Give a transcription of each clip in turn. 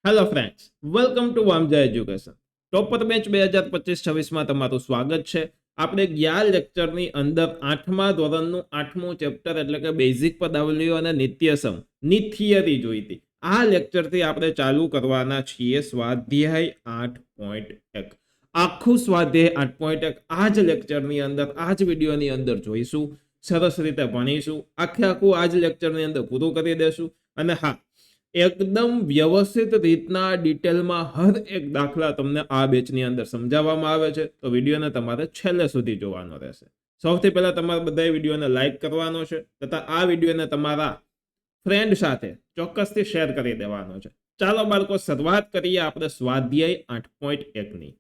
Hello friends, welcome to Vamja education. Topper batch 2025-26માં તમારું સ્વાગત છે. આપણે ગયા લેક્ચરની અંદર 8મા ધોરણનું 8મું ચેપ્ટર એટલે કે બેઝિક પદાવલીઓ અને નિત્યસમ ની થિયરી જોઈ હતી. આ લેક્ચરથી આપણે ચાલુ કરવાના છીએ સ્વાધ્યાય 8.1. આખું સ્વાધ્યાય 8.1 આ જ લેક્ચરની અંદર, આ જ વિડીયોની અંદર જોઈશું. સરસ રીતે ભણીશું. આખું આ જ લેક્ચરની અંદર પૂરું કરી દેશું. અને હા, એકદમ વ્યવસ્થિત રીતના ડિટેલમાં હર એક દાખલા તમને આ બેચની અંદર સમજાવવામાં આવે છે. તો વિડીયોને તમારે છેલ્લે સુધી જોવાનો રહેશે. સૌથી પહેલા તમારે બધા વિડીયોને લાઈક કરવાનો છે તથા આ વિડીયોને તમારા ફ્રેન્ડ સાથે ચોક્કસથી શેર કરી દેવાનો છે. ચાલો બાળકો, શરૂઆત કરીએ આપણે સ્વાધ્યાય 8.1ની.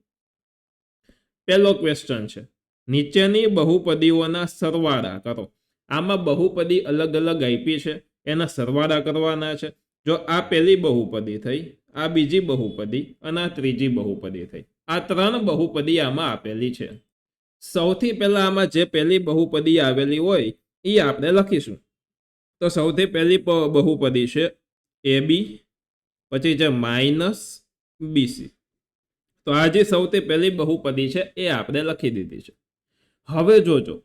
પહેલો ક્વેશ્ચન છે, નીચેની બહુપદીઓના સરવાળા કરો. આમાં બહુપદી અલગ અલગ આપી છે, એના સરવાળા કરવાના છે. જો આ પહેલી બહુપદી થઈ, આ બીજી બહુપદી અને આ ત્રીજી બહુપદી થઈ. આ ત્રણ બહુપદી આમાં આપેલી છે. સૌથી પહેલા આમાં જે પહેલી બહુપદી આવેલી હોય એ આપણે લખીશું. તો સૌથી પહેલી બહુપદી છે AB, પછી છે -BC. તો આ જે સૌથી પહેલી બહુપદી છે એ આપણે લખી દીધી છે. હવે જોજો,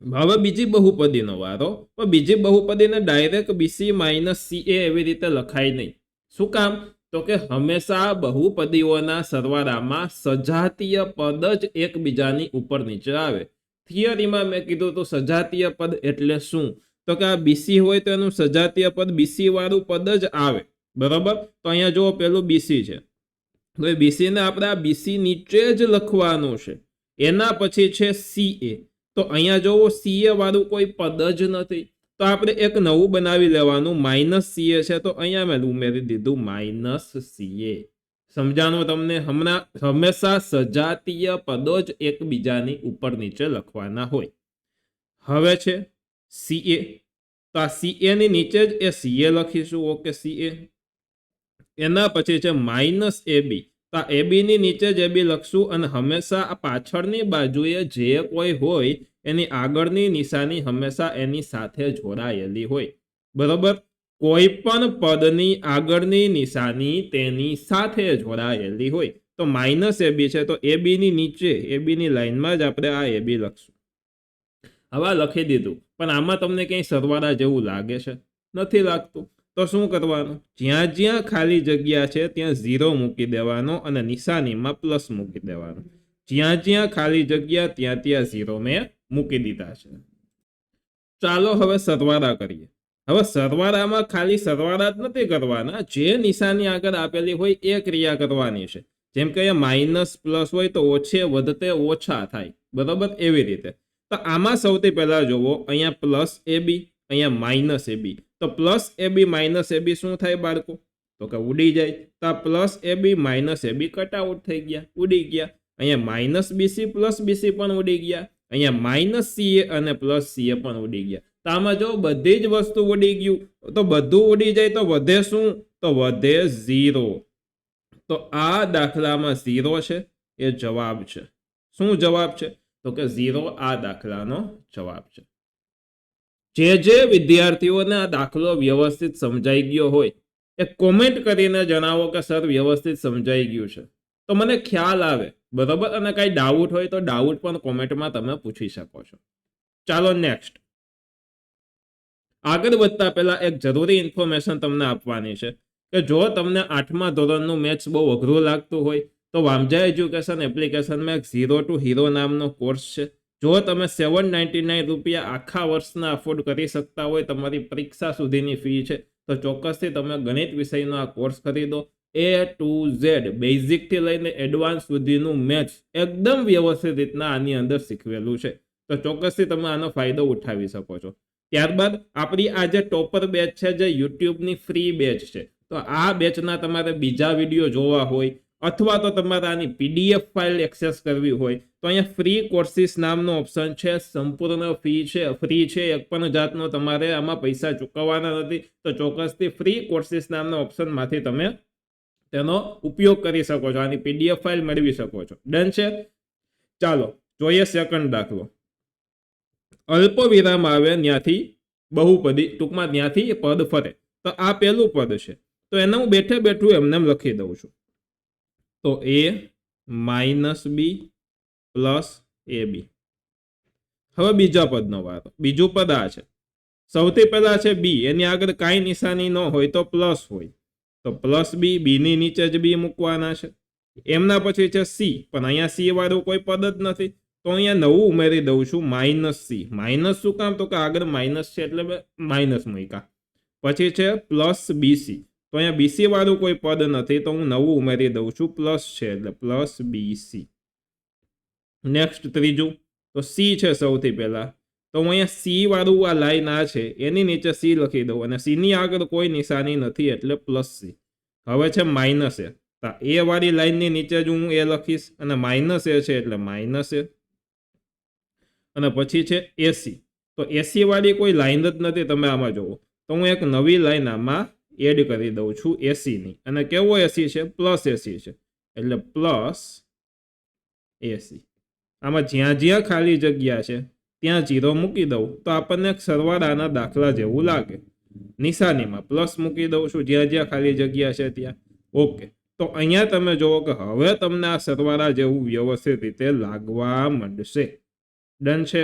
હવે બીજી બહુપદીનો વારો. પણ બીજી બહુપદીને ડાયરેક્ટ BC - CA એવી રીતે લખાય નહીં. શું કામ? તો કે હંમેશા બહુપદીઓના સરવાળામાં સજાતીય પદ જ એકબીજાની ઉપર નીચે આવે. થિયરીમાં મેં કીધું તો સજાતીય પદ એટલે શું? તો કે આ BC હોય તો એનું સજાતીય પદ BC વાળું પદ જ આવે. બરોબર? તો અહીંયા જુઓ, પેલું BC છે, તો એ BC ને આપણે આ BC નીચે જ લખવાનું છે. એના પછી છે CA. તો અહીંયા જોવો, CA વાળું કોઈ પદ જ નથી. તો આપણે એક નવું બનાવી લેવાનું, -CA છે, તો અહીંયા મેં ઉમેરી દીધું -CA. સમજાણું તમને? હંમેશા સજાતીય પદો જ એકબીજાની ઉપર નીચે લખવાના હોય. હવે છે CA. તો આ CA ની નીચે જ એ CA લખીશું. Okay, CA. એના પછી છે -AB. તો આ AB ની નીચે જ AB લખશું. અને હંમેશા આ પાછળની બાજુએ જે કોઈ હોય એની આગળની નિશાની હંમેશા એની સાથે જોડાયેલી હોય. બરોબર? કોઈ પણ પદની આગળની નિશાની તેની સાથે જોડાયેલી હોય. તો -AB છે, તો AB ની નીચે, AB ની લાઈનમાં જ આપણે આ AB લખશું. હવે લખી દીધું. પણ આમાં તમને ક્યાંય સરવાળા જેવું લાગે છે? નથી લાગતું. તો શું કરવાનું? જ્યાં જ્યાં ખાલી જગ્યા છે ત્યાં 0 મૂકી દેવાનો અને નિશાનીમાં પ્લસ મૂકી દેવાનો. જ્યાં જ્યાં ખાલી જગ્યા ત્યાં ત્યાં 0 મેં મૂકી દીધા છે. ચાલો હવે સરવાળા કરીએ. હવે સરવાળામાં ખાલી સરવાળા જ નથી કરવાના, જે નિશાની આગળ આપેલી હોય એ ક્રિયા કરવાની છે. જેમ કે માઇનસ પ્લસ હોય તો ઓછે વધતે ઓછા થાય. બરોબર? એવી રીતે. તો આમાં સૌથી પહેલા જોવો, અહીંયા +AB, અહીંયા -AB. તો +AB -AB શું થાય બાળકો? તો કે ઉડી જાય. તો આ +AB -AB કટ આઉટ થઈ ગયા, ઉડી ગયા. અહીંયા -BC +BC પણ ઉડી ગયા. અહીંયા -CA અને +CA પણ ઉડી ગયા. તો આમાં જો બધી જ વસ્તુ ઉડી ગયું. તો બધું ઉડી જાય તો વધે શું? તો વધે 0. તો આ દાખલામાં 0 છે, એ જવાબ છે. શું જવાબ છે? તો કે 0 આ દાખલાનો જવાબ છે. જે વિદ્યાર્થીઓને આ દાખલો વ્યવસ્થિત સમજાઈ ગયો હોય એ કોમેન્ટ કરીને જણાવો કે સર વ્યવસ્થિત સમજાઈ ગયું છે, તો મને ખ્યાલ આવે. બરોબર? અને કઈ ડાઉટ હોય તો ડાઉટ પણ કોમેન્ટમાં તમે પૂછી શકો છો. ચાલો નેક્સ્ટ. આગળ વધતા પહેલા એક જરૂરી ઇન્ફોર્મેશન તમને આપવાની છે કે જો તમને 8મા ધોરણનું મેથ્સ બહુ અઘરું લાગતું હોય તો વામજા એજ્યુકેશન એપ્લિકેશનમાં એક 0 to Hero નામનો કોર્સ છે. જો તમે 799 રૂપિયા આખા વર્ષના અફોર્ડ કરી શકતા હોય, તમારી પરીક્ષા સુધીની ફી છે, તો ચોક્કસથી તમે ગણિત વિષયનો આ કોર્સ ખરીદો. A to Z બેઝિકથી લઈને એડવાન્સ સુધીનું મેથ્સ એકદમ વ્યવસ્થિત રીતના આની અંદર શીખવેલું છે. તો ચોક્કસથી તમે આનો ફાયદો ઉઠાવી શકો છો. ત્યારબાદ આપણી આ જે ટોપર બેચ છે, જે યુટ્યુબની ફ્રી બેચ છે, તો આ બેચના તમારે બીજા વિડીયો જોવા હોય અથવા તો તમારે આની PDF ફાઇલ એક્સેસ કરવી હોય તો અહીંયા ફ્રી કોર્સિસ નામનો ઓપ્શન છે. સંપૂર્ણ ફ્રી છે, એક પણ જાતનો તમારે આમાં પૈસા ચૂકવવાના નથી. તો ચોક્કસથી ફ્રી કોર્સિસ નામના ઓપ્શનમાંથી તમે તેનો ઉપયોગ કરી શકો છો, આની PDF ફાઇલ મેળવી શકો છો. ડન છે? ચાલો જોઈએ સેકન્ડ દાખલો. અલ્પ વિરામ આવે ત્યાંથી બહુપદી, ટૂંકમાં ત્યાંથી પદ ફરે. તો આ પહેલું પદ છે. તો તો એને હું બેઠે બેઠું એમને એમ લખી દઉં છું. તો a માઇનસ બી પ્લસ એ બી. હવે બીજા પદનો વારો. બીજું પદ આ છે. સૌથી પહેલા છે બી, એની આગળ કાંઈ નિશાની ન હોય તો પ્લસ હોય, તો પ્લસ બી, બીની નીચે જ બી મૂકવાના છે. એમના પછી છે સી, પણ અહીંયા સી વાળું કોઈ પદ જ નથી, તો અહીંયા નવું ઉમેરી દઉં છું માઇનસ સી. માઇનસ શું કામ? તો કે આગળ માઇનસ છે એટલે માઇનસ મૂક્યા. પછી છે પ્લસ બીસી, તો અહીંયા બીસી વાળું કોઈ પદ નથી, તો હું નવું ઉમેરી દઉં છું પ્લસ છે એટલે પ્લસ બીસી. નેક્સ્ટ ત્રીજું, તો સી છે સૌથી પહેલા, તો હું અહીંયા સી વાળું આ લાઈન આ છે એની નીચે સી લખી દઉં, અને સી ની આગળ કોઈ નિશાની નથી એટલે પ્લસ સી. હવે છે માઇનસ એ, તો એ વાળી લાઈનની નીચે જ હું એ લખીશ, અને માઇનસ એ છે એટલે માઇનસ એ. અને પછી છે એસી, તો એસી વાળી કોઈ લાઈન જ નથી, તમે આમાં જુઓ તો હું એક નવી લાઈન આમાં એડ કરી દઉં છું એસીની, અને કેવો એસી છે? પ્લસ એસી છે એટલે પ્લસ એસી. આમાં જ્યાં જ્યાં ખાલી જગ્યા છે ત્યાં 0 મૂકી દઉં તો આપણને એક સરવાળાના દાખલા જેવું લાગે. નિશાનીમાં પ્લસ મૂકી દઉં છું જ્યાં જ્યાં ખાલી જગ્યા છે ત્યાં. ઓકે, તો અહીંયા તમે જુઓ કે હવે તમને આ સરવાળા જેવું વ્યવસ્થિત રીતે લાગવા માંડશે. ડન છે?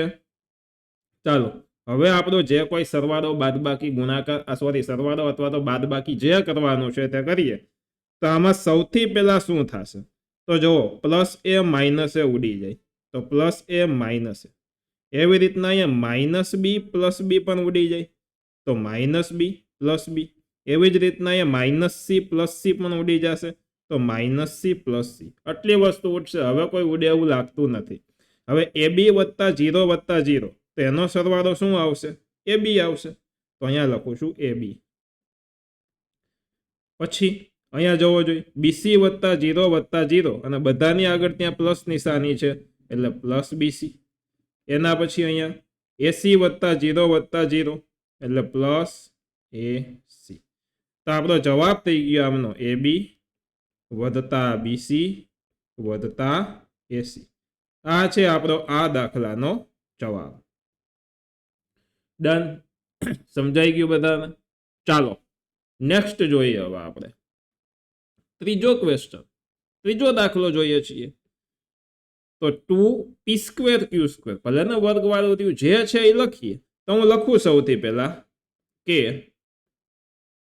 ચાલો, હવે આપણો જે કોઈ સરવાળો બાદબાકી ગુણાકાર સરવાળો અથવા તો બાદબાકી જે કરવાનું છે તે કરીએ. તો આમાં સૌથી પહેલા શું થશે? તો જુઓ, પ્લસ એ માઇનસ એ ઉડી જાય, તો પ્લસ એ માઇનસ એ. એવી રીતના અહીંયા માઇનસ બી પ્લસ બી પણ ઉડી જાય, તો માઇનસ બી પ્લસ બી. એવી જ રીતના અહીંયા માઇનસ સી પ્લસ સી પણ ઉડી જશે, તો માઇનસ સી પ્લસ સી. આટલી વસ્તુ ઉડશે, હવે કોઈ ઉડે એવું લાગતું નથી. હવે એ બી વત્તા 0, તો એનો સરવાળો શું આવશે? એ બી આવશે, તો અહીંયા લખું છું એ બી. પછી અહીંયા જવો જોઈએ બીસી વત્તા 0, અને બધાની આગળ ત્યાં પ્લસ નિશાની છે એટલે પ્લસ બીસી. એના પછી અહીંયા એસી વત્તા 0, એટલે પ્લસ એસી. તો આપણો જવાબ થઈ ગયો આમનો એ બી વત્તા બીસી વત્તા એસી. આ છે આપણો આ દાખલાનો જવાબ. ડન? સમજાઈ ગયું બધાને? ચાલો નેક્સ્ટ જોઈએ. હવે આપણે ત્રીજો ક્વેશ્ચન, ત્રીજો દાખલો જોઈએ છીએ. તો 2p² q², ભલે ને વર્ગવાળું થયું, જે છે એ લખીએ. તો હું લખું સૌથી પહેલા કે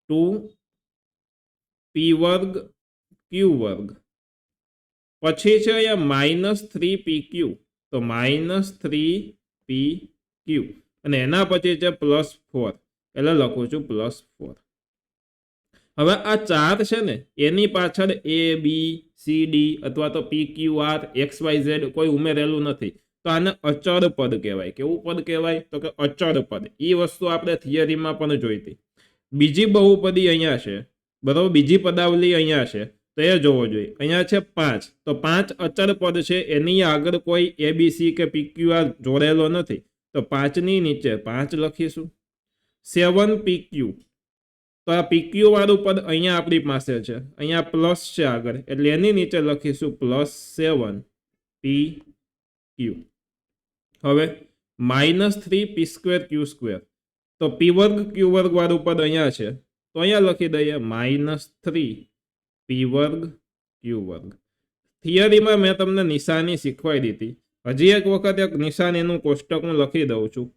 2p² q², પછી છે અહીંયા -3pq, તો -3pq, અને એના પછી છે +4, એટલે લખું છું +4. હવે આ 4 છે ને એની પાછળ a b c d અથવા તો p q r x y z કોઈ ઉમેરેલું નથી, તો આને અચળ પદ કહેવાય. કેવું પદ કહેવાય? તો કે અચળ પદ. એ વસ્તુ આપણે થિયરીમાં પણ જોઈ હતી. બીજી બહુપદી અહીંયા છે, બરાબર, બીજી પદાવલી અહીંયા છે, તો એ જોવો જોઈએ. અહીંયા છે 5, તો 5 અચળ પદ છે, એની આગળ કોઈ a b c કે p q r જોડેલો નથી, તો 5 ની નીચે 5 લખીશું. 7pq, તો આ pq વાળું પદ અહીંયા આપણી પાસે છે, અહીંયા પ્લસ છે આગળ, એટલે એની નીચે લખીશું +7pq. હવે -3p² q², તો p² q² વાળું પદ અહીંયા છે, તો અહીંયા લખી દઈએ -3p² q². થિયરીમાં મેં તમને નિશાની શીખવાડી દીધી. હજી એક વખત એક નિશાનીનું કોષ્ટક હું લખી દઉં છું.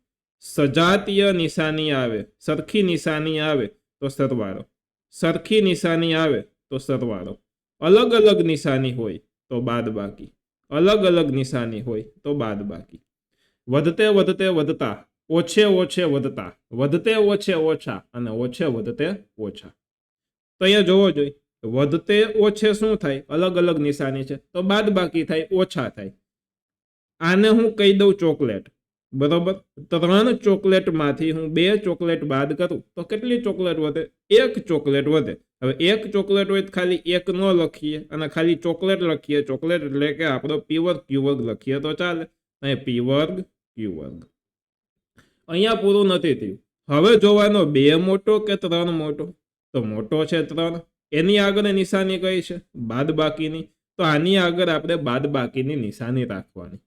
સજાતીય નિશાની આવે, સરખી નિશાની આવે તો સરવાળો, સરખી નિશાની આવે તો સરવાળો, અલગ અલગ નિશાની હોય તો બાદબાકી, અલગ અલગ નિશાની હોય તો બાદબાકી. વધતે વધતે વધતા, ઓછે ઓછે વધતા, વધતે ઓછે ઓછા, અને ઓછે વધતે ઓછા. તો અહીંયા જોવો જોઈએ, વધતે ઓછે શું થાય? અલગ અલગ નિશાની છે, તો બાદબાકી થાય, ઓછા થાય. આને હું કહી દઉં ચોકલેટ, બરોબર. 3 ચોકલેટમાંથી હું 2 ચોકલેટ બાદ કરું તો કેટલી ચોકલેટ વધે? 1 ચોકલેટ વધે. હવે 1 ચોકલેટ હોય તો ખાલી 1 ન લખીએ અને ખાલી ચોકલેટ લખીએ. ચોકલેટ એટલે કે આપણો p² q² લખીએ તો ચાલે. અહીં p² q². અહીંયા પૂરું નથી થયું. હવે જોવાનો 2 મોટો કે 3 મોટો? તો મોટો છે 3, એની આગળ નિશાની કઈ છે? બાદબાકીની. તો આની આગળ આપણે બાદબાકીની નિશાની રાખવાની.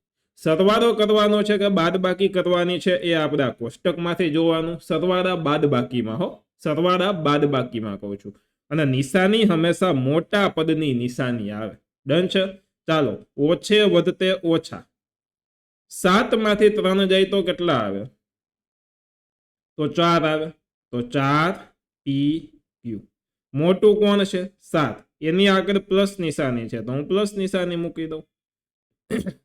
સરવાળો કરવાનો છે કે બાદબાકી કરવાની છે એ આપણે આ કોષ્ટકમાંથી જોવાનું. સરવાળા બાદબાકીમાં હો, સરવાળા બાદબાકીમાં કહું છું. અને નિશાની હંમેશા મોટા પદની નિશાની આવે. ડન છે. ચાલો, ઓછે વધતે ઓછા. 7 માંથી 3 જાય તો કેટલા આવે? તો 4 આવે. તો 4pq. મોટું કોણ છે? 7. એની આગળ પ્લસ નિશાની છે તો હું પ્લસ નિશાની મૂકી દઉં.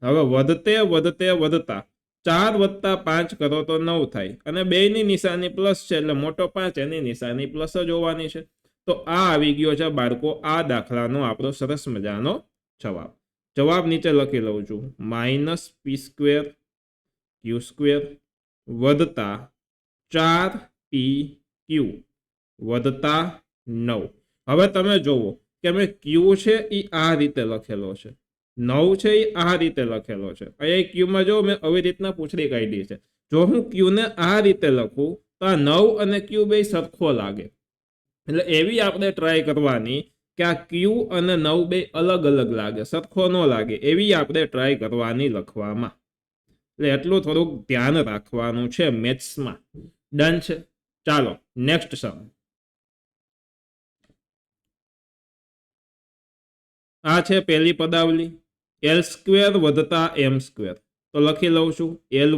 હવે વધતે વધતે વધતા 4 + 5 કરો તો 9 થાય. અને બેયની નિશાની પ્લસ છે એટલે મોટો 5 એની નિશાની પ્લસ જ હોવાની છે. તો આ આવી ગયો છે બાળકો આ દાખલાનો આપણો સરસ મજાનો જવાબ. જવાબ નીચે લખી લઉં છું. -p² q² વધતા 4pq વધતા 9. હવે તમે જોવો કે મેં q છે એ આ રીતે લખેલો છે, 9 છે એ આ રીતે લખેલો છે. અહીંયા q માં જો મેં આવી રીતના પૂંછડી કાઢી છે. જો હું q ને આ રીતે લખું તો આ 9 અને q બે સરખો લાગે. એટલે એવી આપણે ટ્રાય કરવાની કે આ q અને 9 બે અલગ અલગ લાગે, સરખો ન લાગે એવી આપણે ટ્રાય કરવાની લખવામાં. એટલે એટલું થોડુંક ધ્યાન રાખવાનું છે મેથ્સમાં. ડન છે. ચાલો નેક્સ્ટ સમ. આ છે પહેલી પદાવલી l² વધતા m². તો લખી લઉં છું l²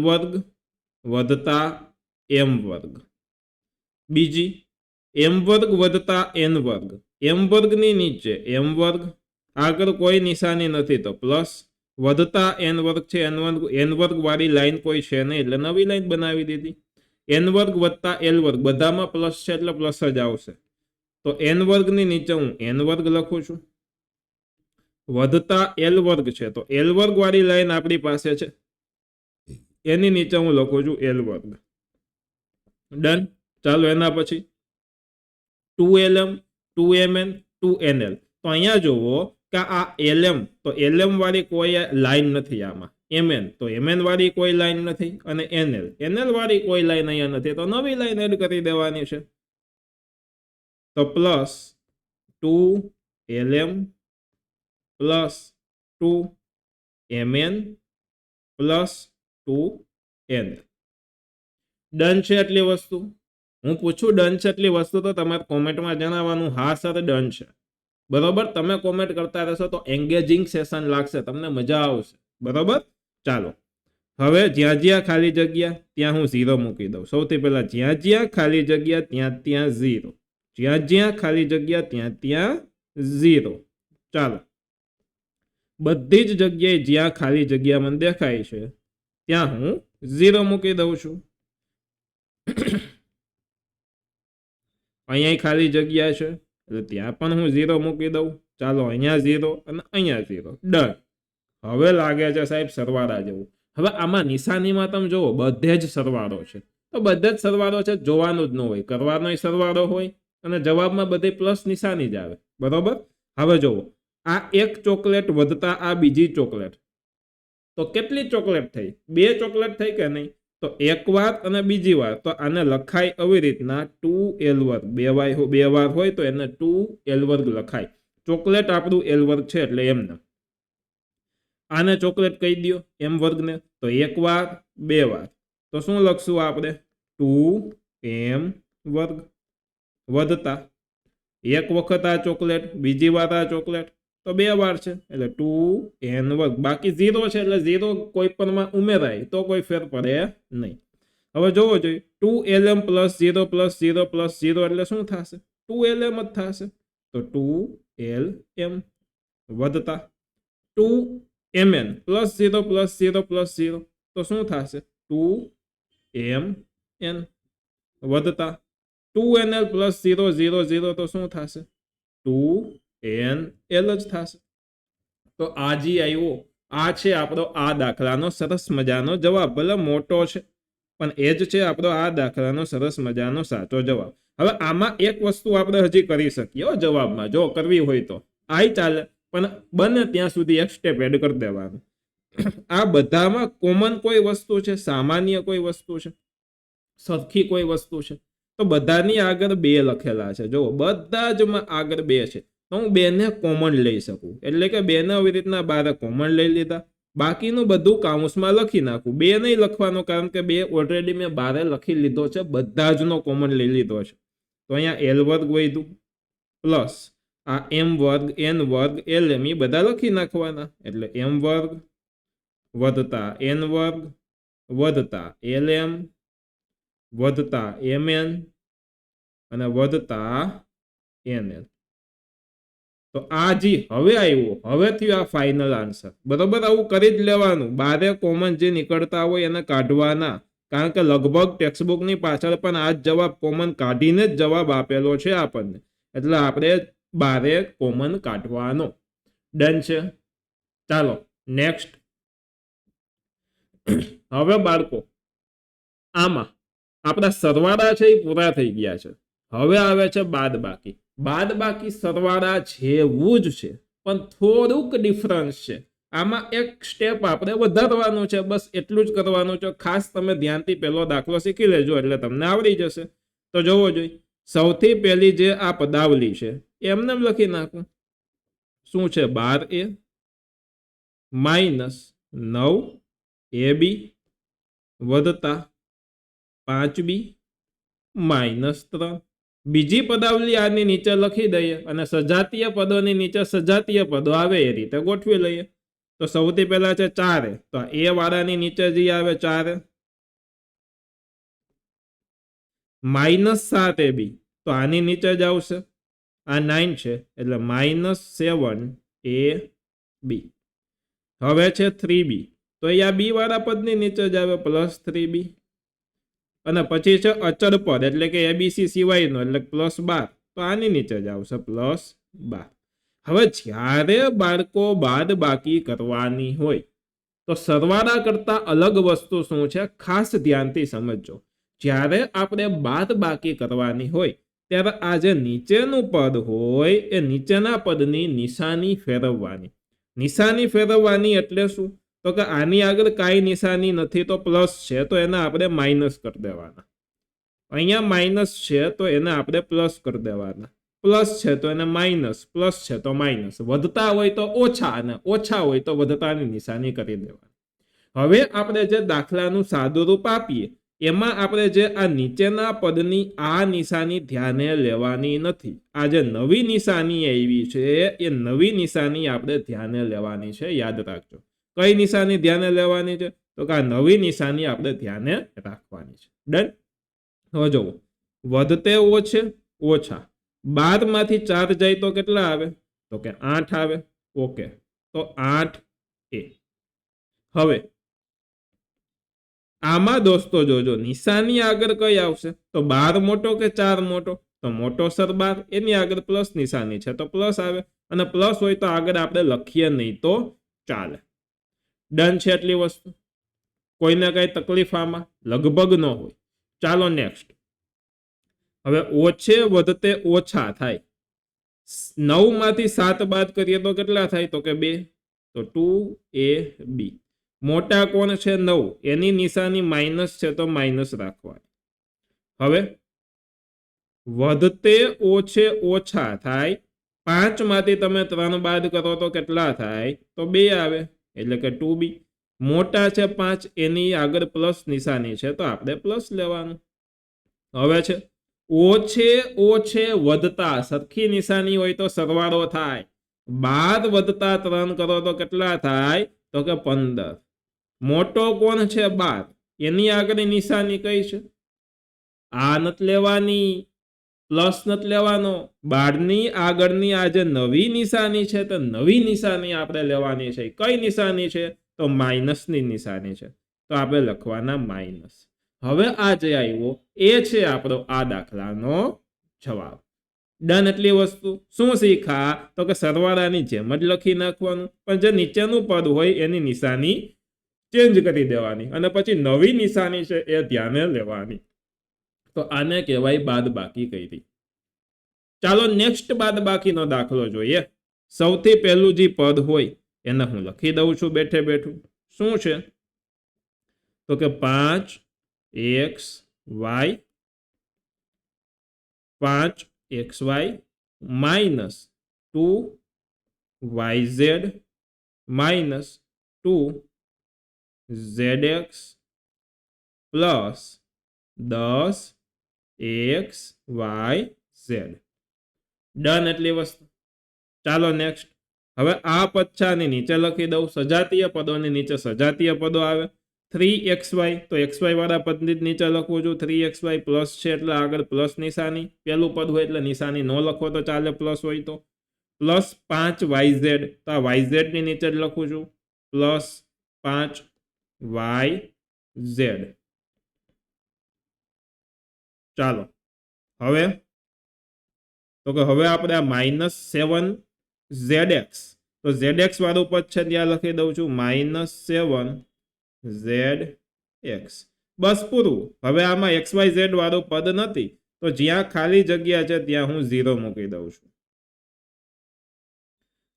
વધતા m². બીજી m² વધતા n². m² ની નીચે m², આગળ કોઈ નિશાની નથી તો પ્લસ, વધતા n² છે, n² વાળી લાઈન કોઈ છે નહીં એટલે નવી લાઈન બનાવી દીધી. n² વધતા l², બધામાં પ્લસ છે એટલે પ્લસ જ આવશે. તો n² ની નીચે હું n² લખું છું. વધતા l² છે તો l² વાળી લાઈન આપણી પાસે છે, એની નીચે હું લખું છું l². ડન. ચાલો એના પછી 2lm 2mn 2nl. તો અહીંયા જોવો કે આ lm, તો lm વાળી કોઈ લાઈન નથી આમાં. mn, તો mn વાળી કોઈ લાઈન નથી. અને nl વાળી કોઈ લાઈન અહીંયા નથી. તો નવી લાઈન એડ કરી દેવાની છે. તો plus 2lm plus 2mn plus 2nl. Done છે એટલી વસ્તુ? હું પૂછું ડન છે એટલી વસ્તુ તો તમારે કોમેન્ટમાં જણાવવાનું હા સર ડન છે. બરોબર, તમે કોમેન્ટ કરતા રહેશો તો એન્ગેજિંગ સેશન લાગશે, તમને મજા આવશે. બરોબર. ચાલો હવે જ્યાં જ્યાં ખાલી જગ્યા ત્યાં હું 0 મૂકી દઉં. સૌથી પહેલા જ્યાં જ્યાં ખાલી જગ્યા ત્યાં ત્યાં 0, જ્યાં જ્યાં ખાલી જગ્યા ત્યાં ત્યાં 0. ચાલો બધી જ જગ્યાએ જ્યાં ખાલી જગ્યા મને દેખાય છે ત્યાં હું 0 મૂકી દઉં છું. અહીંયા ખાલી જગ્યા છે એટલે ત્યાં પણ હું 0 મૂકી દઉં. ચાલો અહીંયા 0 અને અહીંયા 0. ડન. હવે લાગે છે સાહેબ સરવાળા જેવું. હવે આમાં નિશાનીમાં તમે જુઓ બધે જ સરવાળો છે, તો બધે જ સરવાળો છે, જોવાનું જ ન હોય, કરવાનો સરવાળો હોય અને જવાબમાં બધે પ્લસ નિશાની જ આવે. બરોબર. હવે જુઓ આ એક ચોકલેટ વધતા આ બીજી ચોકલેટ, તો કેટલી ચોકલેટ થઈ? 2 ચોકલેટ થઈ કે નહીં? તો એક વાર અને બીજી વાર, તો આને લખાય આવી રીતના 2l². બે વાર હોય તો એને 2l² લખાય. ચોકલેટ આપણું l² છે એટલે એમને. આને ચોકલેટ કહી દો m² ને, તો એક વાર 2 વાર, તો શું લખશું આપણે? 2m² વધતા એક વખત આ ચોકલેટ, બીજી વાર આ ચોકલેટ, તો 2 વાર છે એટલે 2n². બાકી 0 છે એટલે 0 કોઈ પણમાં ઉમેરાય તો કોઈ ફેર પડે નહીં. હવે જોવો જોઈએ 2lm + 0 + 0 + 0 એટલે શું થશે? 2lm જ થશે. તો 2lm વધતા 2mn + 0 + 0 + 0 તો શું થશે? 2mn વધતા 2nl + 0 0 0 તો શું થશે? 2nl જ થશે. તો આ જી આવ્યો, આ છે આપણો આ દાખલાનો સરસ મજાનો જવાબ. ભલે મોટો છે પણ એ જ છે આપણો આ દાખલાનો સરસ મજાનો સાચો જવાબ. હવે આમાં એક વસ્તુ આપણે હજી કરી શકીએ જવાબમાં, જો કરવી હોય તો આઈ ચાલે, પણ બને ત્યાં સુધી એક સ્ટેપ એડ કરી દેવાનું. આ બધામાં કોમન કોઈ વસ્તુ છે, સામાન્ય કોઈ વસ્તુ છે, સરખી કોઈ વસ્તુ છે? તો બધાની આગળ 2 લખેલા છે. જો બધા જ માં આગળ 2 છે તો હું 2 ને કોમન લઈ શકું. એટલે કે 2 ને આવી રીતના બારે કોમન લઈ લીધા, બાકીનું બધું કાઉન્સમાં લખી નાખું. 2 નહીં લખવાનું કારણ કે 2 ઓલરેડી મેં બારે લખી લીધો છે, બધા જ નો કોમન લઈ લીધો છે. તો અહીંયા એલ વર્ગ વધ્યું પ્લસ આ એમ વર્ગ એન વર્ગ એલ એમ એ બધા લખી નાખવાના એટલે એમ વર્ગ વધતા એન વર્ગ વધતા એલ એમ વધતા એમ એન અને વધતા એન એલ. તો આ જી હવે આવ્યો, હવે થયું આ ફાઇનલ આન્સર. બરોબર, આવું કરી જ લેવાનું. બારે કોમન જે નીકળતા હોય એને કાઢવાના, કારણ કે લગભગ ટેક્સ્ટબુકની પાછળ પણ આ જ જવાબ કોમન કાઢીને જ જવાબ આપેલો છે આપણને, એટલે આપણે બારે કોમન કાઢવાનો. ડન છે. ચાલો નેક્સ્ટ. હવે બાળકો આમાં આપણા સરવાળા છે એ પૂરા થઈ ગયા છે. હવે આવે છે બાદબાકી. બાદબાકી સરવાળા જેવું જ છે પણ થોડુંક ડિફરન્સ છે. આમાં એક સ્ટેપ આપણે વધારવાનું છે, બસ એટલું જ કરવાનું છે. ખાસ તમે ધ્યાનથી પહેલો દાખલો શીખી લેજો એટલે તમને આવડી જશે. તો જોવો જોઈએ, સૌથી પહેલી જે આ પદાવલી છે એમને લખી નાખું. શું છે? 12a માઇનસ 9ab વધતા 5b માઇનસ 3. બીજી પદાવલી આની નીચે લખી દઈએ અને સજાતીય પદોની નીચે સજાતીય પદો આવે એ રીતે ગોઠવી લઈએ. તો સૌથી પહેલા છે 4, તો એ વાળાની નીચે જે આવે 4 માઇનસ 7ab, તો આની નીચે જ આવશે. આ 9 છે એટલે માઇનસ 7ab. હવે છે 3b, તો એ આ બી વાળા પદની નીચે જ આવે પ્લસ 3b. અને પછી છે અચળ પદ એટલે કે એબીસી સિવાયનો એટલે પ્લસ 12, તો આની નીચે જ આવશે પ્લસ 12. હવે જ્યારે બાળકો બાદ બાકી કરવાની હોય તો સરવાળા કરતા અલગ વસ્તુ શું છે ખાસ ધ્યાનથી સમજજો. જ્યારે આપણે બાદ બાકી કરવાની હોય ત્યારે આ જે નીચેનું પદ હોય એ નીચેના પદની નિશાની ફેરવવાની. નિશાની ફેરવવાની એટલે શું? તો કે આની આગળ કાંઈ નિશાની નથી તો પ્લસ છે તો એને આપણે માઇનસ કરી દેવાના. અહીંયા માઇનસ છે તો એને આપણે પ્લસ કરી દેવાના. પ્લસ છે તો એને માઇનસ, પ્લસ છે તો માઇનસ. વધતા હોય તો ઓછા અને ઓછા હોય તો વધતાની નિશાની કરી દેવાની. હવે આપણે જે દાખલાનું સાદું રૂપ આપીએ એમાં આપણે જે આ નીચેના પદની આ નિશાની ધ્યાને લેવાની નથી. આ જે નવી નિશાની આવી છે એ નવી નિશાની આપણે ધ્યાને લેવાની છે. યાદ રાખજો. કઈ નિશાની ધ્યાને લેવાની છે? તો કે આ નવી નિશાની આપણે ધ્યાને રાખવાની છે. ડન. હવે જુઓ, વધતે ઓછે ઓછા 12 માંથી 4 જાય તો કેટલા આવે? તો કે 8 આવે. ઓકે, તો 8a. હવે આમાં દોસ્તો જોજો નિશાની આગળ કઈ આવશે? તો 12 મોટો કે 4 મોટો? તો મોટો સર 12, એની આગળ પ્લસ નિશાની છે તો પ્લસ આવે. અને પ્લસ હોય તો આગળ આપણે લખીએ નહીં તો ચાલે. ડન છે એટલી વસ્તુ. કોઈને કઈ તકલીફ આમાં લગભગ ન હોય. ચાલો નેક્સ્ટ. હવે ઓછે વધતે ઓછા થાય. 9 માંથી 7 બાદ કરીએ તો કેટલા થાય? તો કે 2, તો 2ab. મોટા કોણ છે? 9, એની નિશાની માઇનસ છે તો માઇનસ રાખવાની. હવે વધતે ઓછે ઓછા થાય. 5 માંથી તમે 3 બાદ કરો તો કેટલા થાય? તો 2 આવે એટલે કે 2b. મોટા છે 5, એની આગળ પ્લસ નિશાની છે તો આપણે પ્લસ લેવાનું. હવે છે ઓછે ઓછે વધતા, સરખી નિશાની હોય તો સરવાળો થાય. 12 વધતા 3 કરો તો કેટલા થાય? તો કે 15. મોટો કોણ છે? 12, એની આગળની નિશાની કઈ છે? આ નથી લેવાની, પ્લસ નથી લેવાનો. 12 ની આગળની આ જે નવી નિશાની છે તો નવી નિશાની આપણે લેવાની છે. કઈ નિશાની છે? તો માઇનસની નિશાની છે તો આપણે લખવાના માઇનસ. હવે આ જે આવ્યો એ છે આપણો આ દાખલાનો જવાબ. ડન એટલી વસ્તુ. શું શીખા? તો કે સરવાળાની જેમ જ લખી નાખવાનું, પણ જે નીચેનું પદ હોય એની નિશાની ચેન્જ કરી દેવાની અને પછી નવી નિશાની છે એ ધ્યાને લેવાની. તો આને કહેવાય બાદબાકી કરી. ચાલો નેક્સ્ટ બાદબાકીનો દાખલો જોઈએ. સૌથી પહેલું જે પદ હોય એને હું લખી દઉં છું બેઠે બેઠું. શું છે? તો કે 5xy minus 2yz minus 2zx plus 10 X Y Z. Done એટલી વસ્તુ. ચાલો નેક્સ્ટ. હવે આ પદ છે આની નીચે લખી દઉં. સજાતીય પદોની નીચે સજાતીય પદો આવે. 3xy તો xy વાળા પદની જ નીચે લખવું છું. 3xy પ્લસ છે એટલે આગળ પ્લસ નિશાની. પેલું પદ હોય એટલે નિશાની ન લખો તો ચાલે, પ્લસ હોય તો. પ્લસ 5yz તો આ yz ની નીચે જ લખું છું. Plus 5yz. ચાલો હવે તો કે હવે આપણે આ -7zx તો zx વાળું પદ છે ત્યાં લખી દઉં છું -7zx. બસ પૂરું. હવે આમાં xyz વાળું પદ નથી તો જ્યાં ખાલી જગ્યા છે ત્યાં હું 0 મૂકી દઉં છું.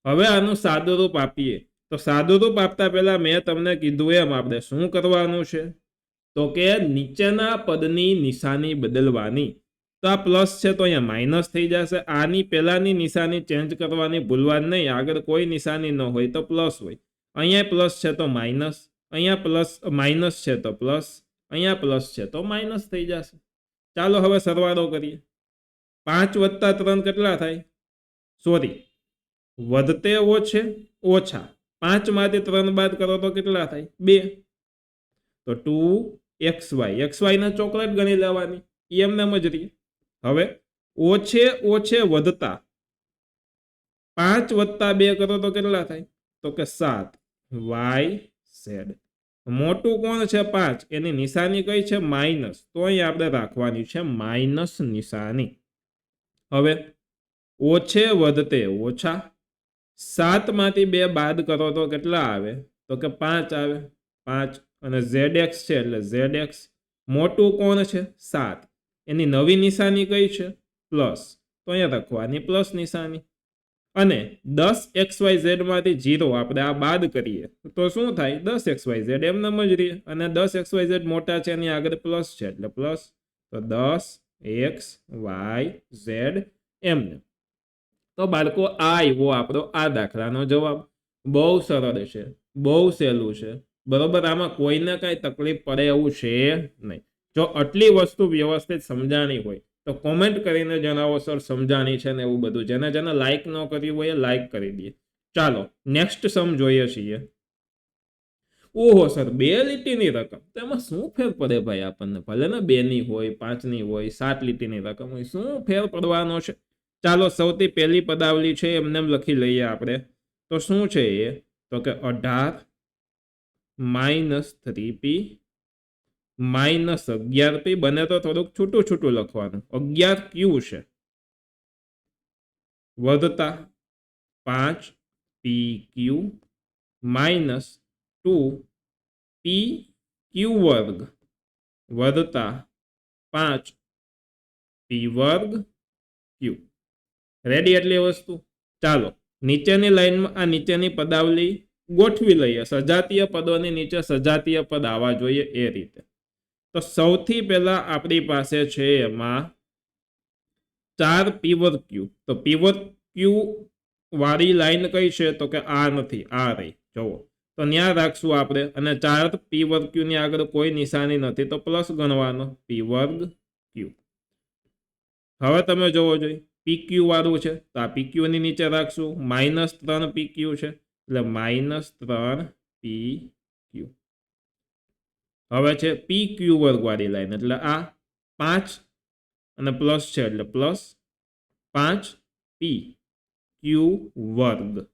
હવે આનું સાદુરૂપ આપીએ તો સાદુરૂપ આપતા પહેલા મેં તમને કીધું એમ આપણે શું કરવાનું છે તો કે નીચેના પદની નિશાની બદલવાની. તો આ પ્લસ છે તો અહીંયા માઇનસ થઈ જશે. આની પહેલાની નિશાની ચેન્જ કરવાની ભૂલવા નહીં. આગળ કોઈ નિશાની ન હોય તો પ્લસ હોય. અહીંયા પ્લસ છે તો માઇનસ, અહીંયા પ્લસ માઇનસ છે તો પ્લસ, અહીંયા પ્લસ છે તો માઇનસ થઈ જશે. ચાલો હવે સરવાળો કરીએ. 5 + 3 કેટલા થાય? સોરી, વધતે ઓછે ઓછા 5 માંથી 3 બાદ કરો તો કેટલા થાય? 2. તો 2xy. xy ને ચોકલેટ ગણી લેવાની, એમને મજરી. હવે ઓછે ઓછે વધતા 5 + 2 કરો તો કેટલા થાય? તો કે 7yz. મોટું કોણ છે? 5. એની નિશાની કઈ છે? માઇનસ. તો અહીં આપણે રાખવાની છે માઇનસ નિશાની. હવે ઓછે વધતે ઓછા 7 માંથી 2 બાદ કરો તો કેટલા આવે? તો કે 5 આવે. 5 અને zx છે એટલે zx. મોટું કોણ છે? 7. એની નવી નિશાની કઈ છે? પ્લસ. તો અહીંયા રાખવાની પ્લસ નિશાની. અને 10xyz માંથી 0 આપણે આ બાદ કરીએ તો શું થાય? 10xyz એમને જ રહે. અને 10xyz મોટા છે એની આગળ પ્લસ છે એટલે પ્લસ. તો 10xyz એમને. તો બાળકો આ આવ્યો આપણો આ દાખલાનો જવાબ. બહુ સરળ છે, બહુ સહેલું છે, બરોબર. આમાં કોઈને કાંઈ તકલીફ પડે એવું છે નહીં. જો આટલી વસ્તુ વ્યવસ્થિત સમજાણી હોય તો કોમેન્ટ કરીને જણાવો સર સમજાણી છે ને એવું બધું. જેને જેને લાઈક ન કર્યું હોય એ લાઈક કરી દે. ચાલો નેક્સ્ટ સમ જોઈએ છીએ. ઓહો સર 2 લીટીની રકમ, તો એમાં શું ફેર પડે ભાઈ આપણને? ભલે ને 2 ની હોય, 5 ની હોય, 7 લીટીની રકમ હોય, શું ફેર પડવાનો છે? ચાલો સૌથી પહેલી પદાવલી છે એમને લખી લઈએ આપણે. તો શું છે એ? તો કે 18 - 3p -11p. બને તો થોડુંક છૂટું છૂટું લખવાનું. 11q છે વધતા 5pq -2pq² વધતા 5p²q. રેડી એટલી વસ્તુ. ચાલો નીચેની લાઈનમાં આ નીચેની પદાવલી ગોઠવી લઈએ. સજાતીય પદોની નીચે સજાતીય પદ આવવા જોઈએ એ રીતે. તો સૌથી પહેલા આપણી પાસે છે એમાં 4p²q. તો p²q વાળી લાઈન કઈ છે? તો કે આ નથી, આ રહી. જુઓ તો ત્યાં રાખશું આપણે. અને 4p² ની આગળ કોઈ નિશાની નથી તો પ્લસ ગણવાનો p²q. હવે તમે જોવો જોઈએ pq વાળું છે તો આ pq ની નીચે રાખશું. -3pq છે એટલે -3pq. હવે છે pq² વાળી લાઈન એટલે આ 5 અને પ્લસ છે એટલે પ્લસ 5pq².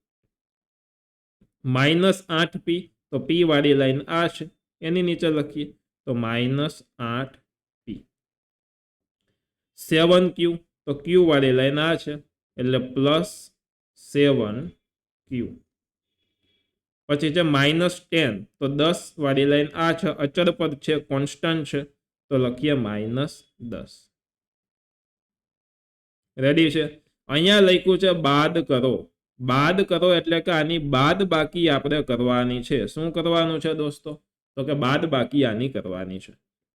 -8p તો p વાળી લાઈન આ છે એની નીચે લખીએ તો -8p. 7q તો q વાળી લાઈન આ છે એટલે +7q. પછી છે -10 તો 10 વાળી લાઈન આ છે, અચળ પદ છે, કોન્સ્ટન્ટ છે તો લખીએ -10. રેડી છે. અહીંયા લખ્યું છે બાદ કરો. બાદ કરો એટલે કે આની બાદ બાકી આપણે કરવાની છે. શું કરવાનું છે દોસ્તો? તો કે બાદ બાકી આની કરવાની છે.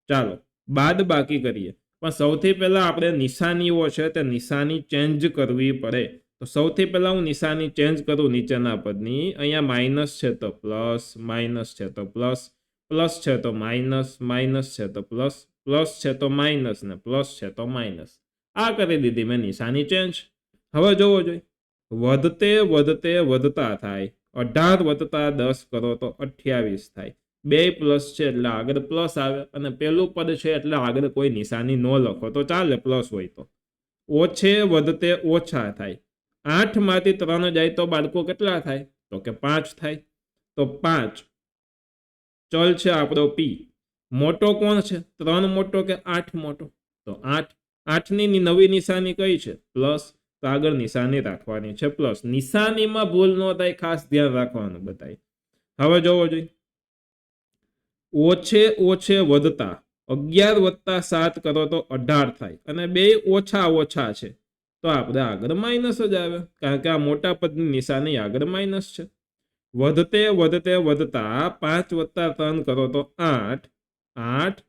ચાલો બાદ બાકી કરીએ. પણ સૌથી પહેલા આપણે નિશાનીઓ છે તે નિશાની ચેન્જ કરવી પડે. તો સૌથી પહેલા હું નિશાની ચેન્જ કરું નીચેના પદની. અહીંયા માઇનસ છે તો પ્લસ, માઇનસ છે તો પ્લસ, પ્લસ છે તો માઇનસ, માઇનસ છે તો પ્લસ, પ્લસ છે તો માઇનસ ને પ્લસ છે તો માઇનસ. આ કરી દીધી મેં નિશાની ચેન્જ. હવે જોવો જોઈએ, વધતે વધતે વધતા થાય. 18 + 10 કરો તો 28 થાય. બે પ્લસ છે એટલે આગળ પ્લસ આવે, અને પેલું પદ છે એટલે આગળ કોઈ નિશાની ન લખો તો ચાલે પ્લસ હોય તો. ઓછે વધતે ઓછા થાય. 8 માંથી 3 જાય તો બાળકો કેટલા થાય? તો કે 5 થાય. તો 5 ચલ છે આપણો પી. મોટો કોણ છે? 3 મોટો કે 8 મોટો? તો 8. 8 ની નવી નિશાની કઈ છે? પ્લસ. તો આગળ નિશાની રાખવાની છે પ્લસ. નિશાનીમાં ભૂલ ન થાય, ખાસ ધ્યાન રાખવાનું બધાય. હવે જોવો જોઈએ, ઓછે ઓછે વધતા 11 + 7 કરો તો 18 થાય, અને બે ઓછા ઓછા છે તો આપણે આગળ માઇનસ જ આવે, કારણ કે આ મોટા પદની નિશાની આગળ માઇનસ છે. વધતે વધતે વધતા 5 + 3 કરો તો 8. 8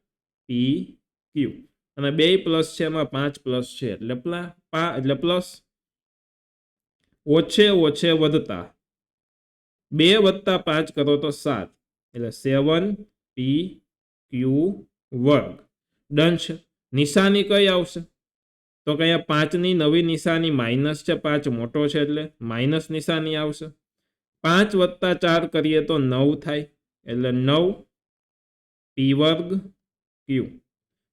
પી ક્યુ, અને બે પ્લસ છે એમાં 5 પ્લસ છે એટલે પ્લસ. ઓછે ઓછે વધતા 2 + 5 કરો તો 7, એટલે 7 પી ક્યુ વર્ગ. ડન છે. નિશાની કઈ આવશે? તો કે અહીંયા 5 ની નવી નિશાની માઇનસ છે, 5 મોટો છે એટલે માઇનસ નિશાની આવશે. 5 + 4 કરીએ તો 9 થાય, એટલે 9 પી વર્ગ ક્યુ.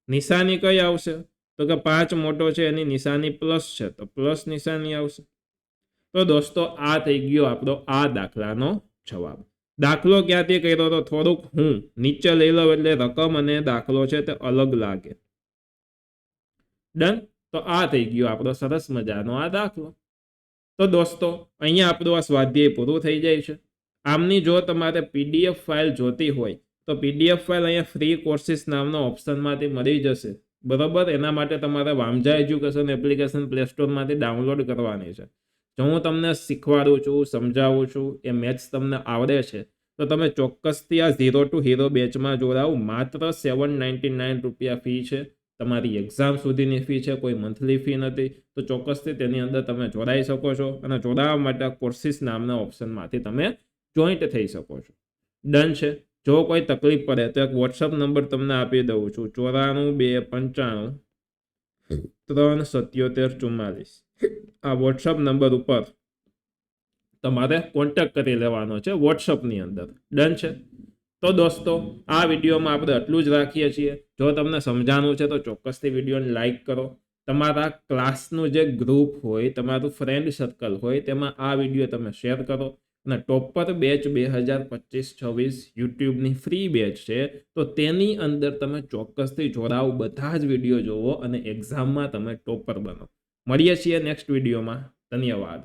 નિશાની કઈ આવશે? તો કે 5 મોટો છે એની નિશાની પ્લસ છે તો પ્લસ નિશાની આવશે. તો દોસ્તો આ થઈ ગયો આપણો આ દાખલાનો જવાબ. દાખલો ક્યાંથી કર્યો તો થોડુંક હું નીચે લઈ લઉં એટલે રકમ અને દાખલો છે તે અલગ લાગે. ડન. તો આ થઈ ગયો આપણો સરસ મજાનો આ દાખલો. તો દોસ્તો અહીંયા આપણું આ સ્વાધ્યાય પૂરું થઈ જાય છે. આમની જો તમારે પીડીએફ ફાઇલ જોતી હોય તો પીડીએફ ફાઇલ અહીંયા ફ્રી કોર્સિસ નામના ઓપ્શનમાંથી મળી જશે, બરાબર. એના માટે તમારે વામજા એજ્યુકેશન એપ્લિકેશન પ્લે સ્ટોરમાંથી ડાઉનલોડ કરવાની છે. જો હું તમને શીખવાડું છું, સમજાવું છું, એ મેથ્સ તમને આવડે છે તો તમે ચોક્કસથી આ 0 to Hero બેચમાં જોડાઓ. માત્ર 799 રૂપિયા ફી છે. તમારી એક્ઝામ સુધીની ફી છે, કોઈ મંથલી ફી નથી. તો ચોક્કસથી તેની અંદર તમે જોડાઈ શકો છો, અને જોડાવા માટે કોર્સિસ નામના ઓપ્શનમાંથી તમે જોઈન્ટ થઈ શકો છો. ડન છે. જો કોઈ તકલીફ પડે તો એક વોટ્સઅપ નંબર તમને આપી દઉં છું, 94 295 377 44. આ વોટ્સઅપ નંબર ઉપર તમારે કોન્ટેક્ટ કરી લેવાનો છે વોટ્સઅપની અંદર. ડન છે. તો દોસ્તો આ વિડીયોમાં આપણે આટલું જ રાખીએ છીએ. જો તમને સમજાણું છે તો ચોક્કસથી વિડીયોને લાઇક કરો. તમારા ક્લાસનું જે ગ્રુપ હોય, તમારું ફ્રેન્ડ સર્કલ હોય, તેમાં આ વિડીયો તમે શેર કરો. અને ટોપર બેચ 2025-26 યુટ્યુબની ફ્રી બેચ છે, તો તેની અંદર તમે ચોક્કસથી જોડાઓ, બધા જ વિડીયો જોવો અને એક્ઝામમાં તમે ટોપર બનો. મળીએ છીએ નેક્સ્ટ વિડીયોમાં. ધન્યવાદ.